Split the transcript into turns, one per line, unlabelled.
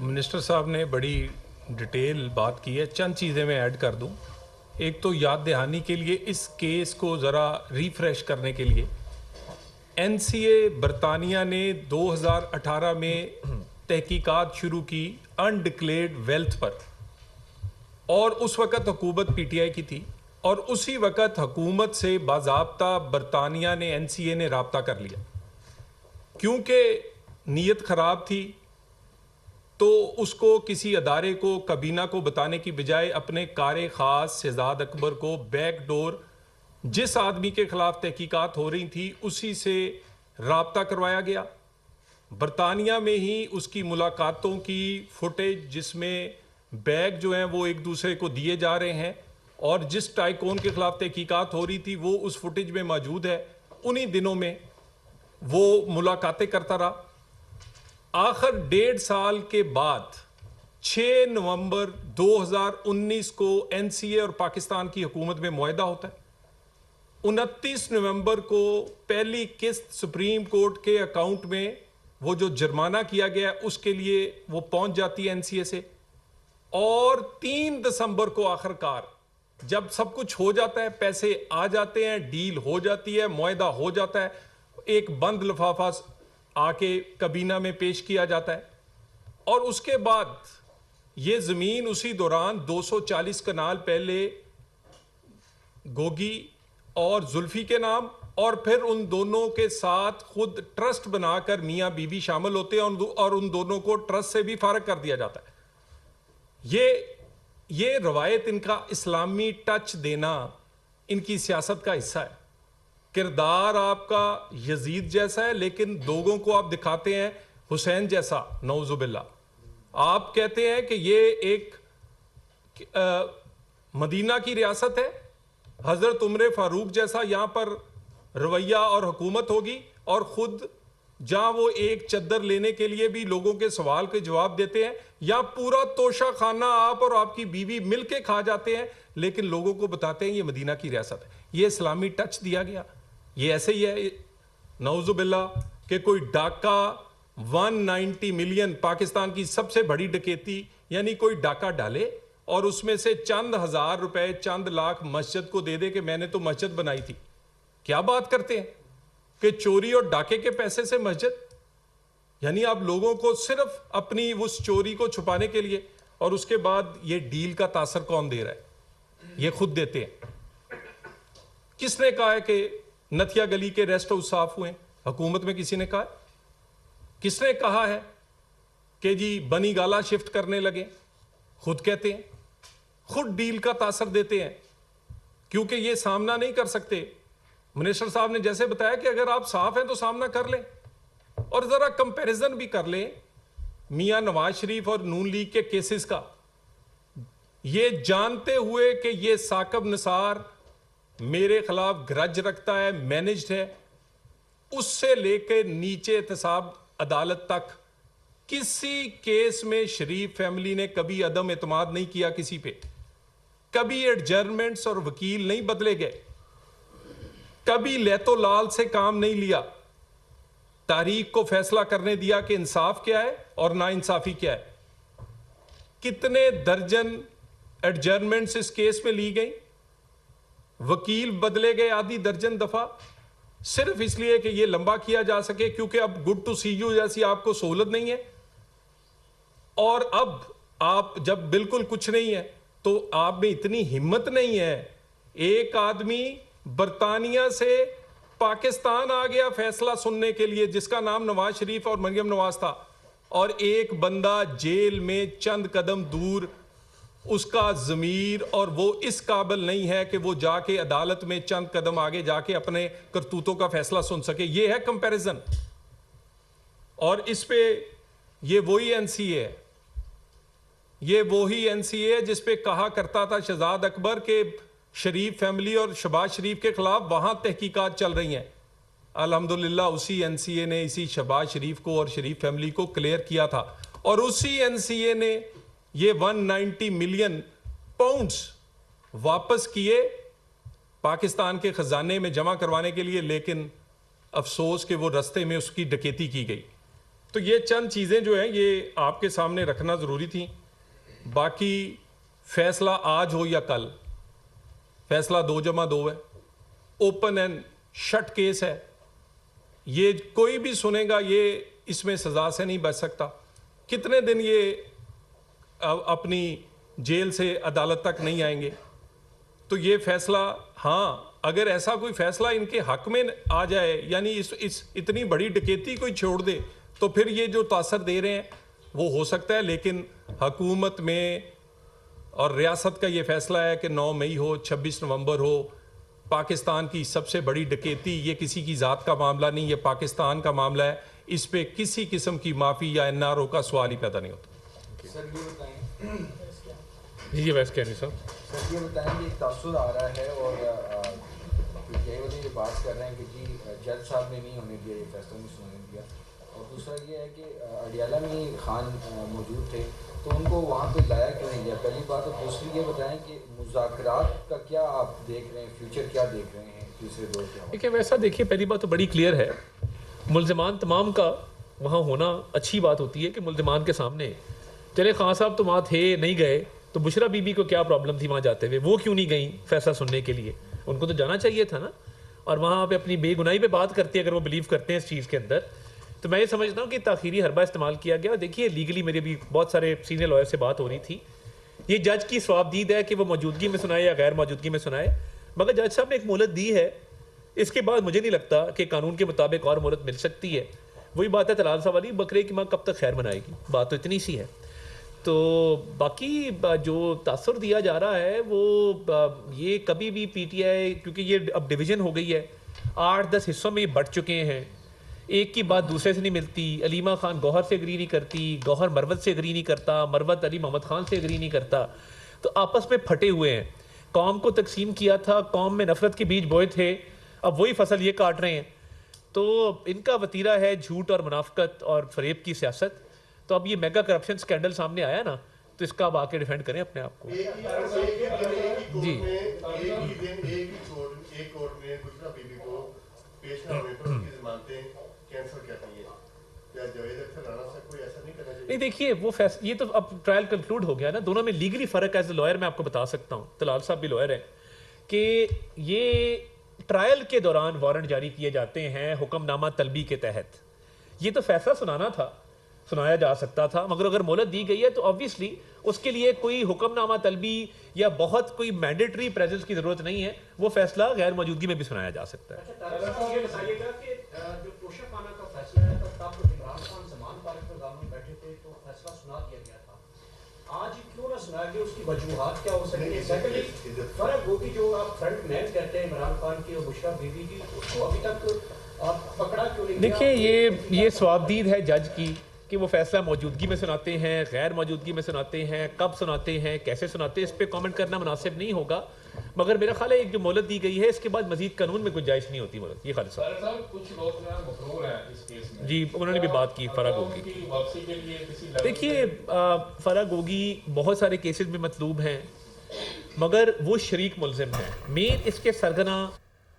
Minister صاحب نے بڑی ڈیٹیل بات کی ہے، چند چیزیں میں ایڈ کر دوں. ایک تو یاد دہانی کے لیے اس کیس کو ذرا ریفریش کرنے کے لیے این سی اے برطانیہ نے 2018 میں تحقیقات شروع کی انڈکلیئرڈ ویلتھ پر، اور اس وقت حکومت پی ٹی آئی کی تھی، اور اسی وقت حکومت سے باضابطہ برطانیہ نے این سی اے نے رابطہ کر لیا. کیونکہ نیت خراب تھی تو اس کو کسی ادارے کو کابینہ کو بتانے کی بجائے اپنے کار خاص شہزاد اکبر کو بیک ڈور جس آدمی کے خلاف تحقیقات ہو رہی تھی اسی سے رابطہ کروایا گیا. برطانیہ میں ہی اس کی ملاقاتوں کی فوٹیج جس میں بیگ جو ہیں وہ ایک دوسرے کو دیے جا رہے ہیں، اور جس ٹائکون کے خلاف تحقیقات ہو رہی تھی وہ اس فوٹیج میں موجود ہے. انہی دنوں میں وہ ملاقاتیں کرتا رہا. آخر 1.5 سال کے بعد 6 نومبر 2019 کو این سی اے اور پاکستان کی حکومت میں معاہدہ ہوتا ہے. 29 نومبر کو پہلی قسط سپریم کورٹ کے اکاؤنٹ میں وہ جو جرمانہ کیا گیا ہے اس کے لیے وہ پہنچ جاتی ہے این سی اے سے، اور 3 دسمبر کو آخر کار جب سب کچھ ہو جاتا ہے، پیسے آ جاتے ہیں، ڈیل ہو جاتی ہے، معاہدہ ہو جاتا ہے، ایک بند لفافہ آ کے کابینہ میں پیش کیا جاتا ہے، اور اس کے بعد یہ زمین اسی دوران 240 کنال پہلے گوگی اور زلفی کے نام، اور پھر ان دونوں کے ساتھ خود ٹرسٹ بنا کر میاں بی بی شامل ہوتے ہیں، اور ان دونوں کو ٹرسٹ سے بھی فارغ کر دیا جاتا ہے. یہ روایت ان کا اسلامی ٹچ دینا ان کی سیاست کا حصہ ہے. کردار آپ کا یزید جیسا ہے لیکن لوگوں کو آپ دکھاتے ہیں حسین جیسا، نعوذ باللہ. آپ کہتے ہیں کہ یہ ایک مدینہ کی ریاست ہے، حضرت عمر فاروق جیسا یہاں پر رویہ اور حکومت ہوگی، اور خود جہاں وہ ایک چادر لینے کے لیے بھی لوگوں کے سوال کے جواب دیتے ہیں، یا پورا توشہ خانہ آپ اور آپ کی بیوی مل کے کھا جاتے ہیں لیکن لوگوں کو بتاتے ہیں یہ مدینہ کی ریاست ہے. یہ اسلامی ٹچ دیا گیا. یہ ایسے ہی ہے نعوذ باللہ کہ کوئی ڈاکہ 190 ملین، پاکستان کی سب سے بڑی ڈکیتی، یعنی کوئی ڈاکہ ڈالے اور اس میں سے چند ہزار روپے، چند لاکھ مسجد کو دے دے کہ میں نے تو مسجد بنائی تھی. کیا بات کرتے ہیں کہ چوری اور ڈاکے کے پیسے سے مسجد؟ یعنی آپ لوگوں کو صرف اپنی اس چوری کو چھپانے کے لیے، اور اس کے بعد یہ ڈیل کا تاثر کون دے رہا ہے؟ یہ خود دیتے ہیں. کس نے کہا ہے کہ نتھیا گلی کے ریسٹ ہاؤس صاف ہوئے؟ حکومت میں کسی نے کہا ہے؟ کس نے کہا ہے کہ جی بنی گالا شفٹ کرنے لگے؟ خود کہتے ہیں، خود ڈیل کا تاثر دیتے ہیں، کیونکہ یہ سامنا نہیں کر سکتے. منسٹر صاحب نے جیسے بتایا کہ اگر آپ صاف ہیں تو سامنا کر لیں، اور ذرا کمپیریزن بھی کر لیں میاں نواز شریف اور نون لیگ کے کیسز کا. یہ جانتے ہوئے کہ یہ ثاقب نثار میرے خلاف گرج رکھتا ہے، مینجڈ ہے، اس سے لے کے نیچے احتساب عدالت تک کسی کیس میں شریف فیملی نے کبھی عدم اعتماد نہیں کیا کسی پہ. کبھی ایڈجرنمنٹس اور وکیل نہیں بدلے گئے، کبھی لیتو لال سے کام نہیں لیا. تاریخ کو فیصلہ کرنے دیا کہ انصاف کیا ہے اور نا انصافی کیا ہے. کتنے درجن ایڈجرنمنٹس اس کیس میں لی گئی، وکیل بدلے گئے آدھی درجن دفعہ، صرف اس لیے کہ یہ لمبا کیا جا سکے کیونکہ اب گڈ ٹو سی یو جیسی آپ کو سہولت نہیں ہے. اور اب آپ جب بالکل کچھ نہیں ہے تو آپ میں اتنی ہمت نہیں ہے. ایک آدمی برطانیہ سے پاکستان آ گیا فیصلہ سننے کے لیے جس کا نام نواز شریف اور مریم نواز تھا، اور ایک بندہ جیل میں چند قدم دور، اس کا ضمیر اور وہ اس قابل نہیں ہے کہ وہ جا کے عدالت میں چند قدم آگے جا کے اپنے کرتوتوں کا فیصلہ سن سکے. یہ ہے کمپیریزن. اور اس پہ یہ وہی این سی اے ہے، یہ وہی این سی اے جس پہ کہا کرتا تھا شہزاد اکبر کے شریف فیملی اور شہباز شریف کے خلاف وہاں تحقیقات چل رہی ہیں. الحمدللہ اسی این سی اے نے اسی شہباز شریف کو اور شریف فیملی کو کلیئر کیا تھا، اور اسی این سی اے نے یہ 190 ملین پاؤنڈز واپس کیے پاکستان کے خزانے میں جمع کروانے کے لیے. لیکن افسوس کہ وہ رستے میں اس کی ڈکیتی کی گئی. تو یہ چند چیزیں جو ہیں یہ آپ کے سامنے رکھنا ضروری تھیں. باقی فیصلہ آج ہو یا کل, فیصلہ 2+2 ہے, اوپن اینڈ شٹ کیس ہے. یہ کوئی بھی سنے گا یہ اس میں سزا سے نہیں بچ سکتا. کتنے دن یہ اپنی جیل سے عدالت تک نہیں آئیں گے. تو یہ فیصلہ, ہاں اگر ایسا کوئی فیصلہ ان کے حق میں آ جائے, یعنی اس اتنی بڑی ڈکیتی کوئی چھوڑ دے, تو پھر یہ جو تاثر دے رہے ہیں وہ ہو سکتا ہے. لیکن حکومت میں اور ریاست کا یہ فیصلہ ہے کہ 9 مئی ہو, 26 نومبر ہو, پاکستان کی سب سے بڑی ڈکیتی, یہ کسی کی ذات کا معاملہ نہیں, یہ پاکستان کا معاملہ ہے. اس پہ کسی قسم کی معافی یا NRO کا سوال ہی پیدا نہیں ہوتا.
سر یہ بتائیں,
جی ویسے کہہ رہے صاحب,
سر یہ بتائیں کہ ایک تاثر آ رہا ہے اور یہی والے یہ بات کر رہے ہیں کہ جی جج صاحب نے نہیں ہونے دیا, یہ فیصلہ نہیں سنانے دیا. اور دوسرا یہ ہے کہ اڈیالہ میں خان موجود تھے تو ان کو وہاں پہ لایا کیوں نہیں گیا, پہلی بات. اور دوسری یہ بتائیں کہ مذاکرات کا کیا آپ دیکھ رہے ہیں, فیوچر کیا دیکھ رہے ہیں تیسرے دور کے؟
دیکھیں ویسا دیکھیے, پہلی بات تو بڑی کلیئر ہے, ملزمان تمام کا وہاں ہونا اچھی بات ہوتی ہے کہ ملزمان کے سامنے. چلے خان صاحب تو وہاں تھے, نہیں گئے, تو بشرا بی بی کو کیا پرابلم تھی وہاں جاتے ہوئے, وہ کیوں نہیں گئیں فیصلہ سننے کے لیے؟ ان کو تو جانا چاہیے تھا نا. اور وہاں پہ اپنی بے گناہی پہ بات کرتے ہیں اگر وہ بلیو کرتے ہیں اس چیز کے اندر. تو میں یہ سمجھتا ہوں کہ تاخیری حربہ استعمال کیا گیا. دیکھیے لیگلی میرے بھی بہت سارے سینئر لائر سے بات ہو رہی تھی, یہ جج کی ثوابدید ہے کہ وہ موجودگی میں سنائے یا غیر موجودگی میں سنائے, مگر جج صاحب نے ایک مہلت دی ہے. اس کے بعد مجھے نہیں لگتا کہ قانون کے مطابق اور مہلت مل سکتی ہے. وہی بات ہے طلال صاحب والی, بکرے کی ماں کب تک خیر منائے گی, بات تو اتنی سی ہے. تو باقی جو تاثر دیا جا رہا ہے وہ یہ کبھی بھی پی ٹی آئی, کیونکہ یہ اب ڈویژن ہو گئی ہے, 8-10 حصوں میں یہ بٹ چکے ہیں, ایک کی بات دوسرے سے نہیں ملتی. علیمہ خان گوہر سے اگری نہیں کرتی, گوہر مروت سے اگری نہیں کرتا, مروت علی محمد خان سے اگری نہیں کرتا, تو آپس میں پھٹے ہوئے ہیں. قوم کو تقسیم کیا تھا, قوم میں نفرت کے بیج بوئے تھے, اب وہی فصل یہ کاٹ رہے ہیں. تو ان کا وتیرہ ہے جھوٹ اور منافقت اور فریب کی سیاست. تو اب یہ میگا کرپشن سکینڈل سامنے آیا نا, تو اس کا اب آ کے ڈیفینڈ کریں اپنے آپ کو. جی نہیں دیکھیے وہ یہ تو اب ٹرائل کنکلوڈ ہو گیا نا. دونوں میں لیگلی فرق ایز اے لائر میں آپ کو بتا سکتا ہوں, طلال صاحب بھی لائر ہے, کہ یہ ٹرائل کے دوران وارنٹ جاری کیے جاتے ہیں حکم نامہ طلبی کے تحت. یہ تو فیصلہ سنانا تھا, سنایا جا سکتا تھا, مگر اگر مہلت دی گئی ہے تو آبویسلی اس کے لیے کوئی حکم نامہ طلبی یا بہت کوئی مینڈیٹری پریزنس کی ضرورت نہیں ہے, وہ فیصلہ غیر موجودگی میں بھی سنایا جا سکتا ہے.
یہ بتائیے گا کہ جو توشہ خانہ کا فیصلہ ہے تب عمران خان زمان بارک میں گورنمنٹ بیٹھے تھے تو فیصلہ سنا دیا گیا تھا, آج کیوں نہ سنایا گیا, اس کی وجوہات کیا ہو سکتی ہے؟ سیکنڈلی فرق ہوگی جو آپ فرنٹ مین کہتے ہیں عمران خان کی اور بشرا بی بی کی, اس کو ابھی تک آپ پکڑا کیوں نہیں؟
دیکھیں یہ ثوابدید ہے جج کی کہ وہ فیصلہ موجودگی میں سناتے ہیں, غیر موجودگی میں سناتے ہیں, کب سناتے ہیں, کیسے سناتے ہیں, اس پہ کامنٹ کرنا مناسب نہیں ہوگا. مگر میرا خیال ہے ایک جو مہلت دی گئی ہے اس کے بعد مزید قانون میں گنجائش نہیں ہوتی مہلت. یہ خالد صاحب
کچھ لوگ مقرور ہیں اس کیس میں,
جی انہوں نے بھی بات کی فرق ہوگی.
واپسی کے لیے کسی
دیکھیے فرق ہوگی, بہت سارے کیسز میں مطلوب ہیں, مگر وہ شریک ملزم ہیں. مین اس کے سرگنا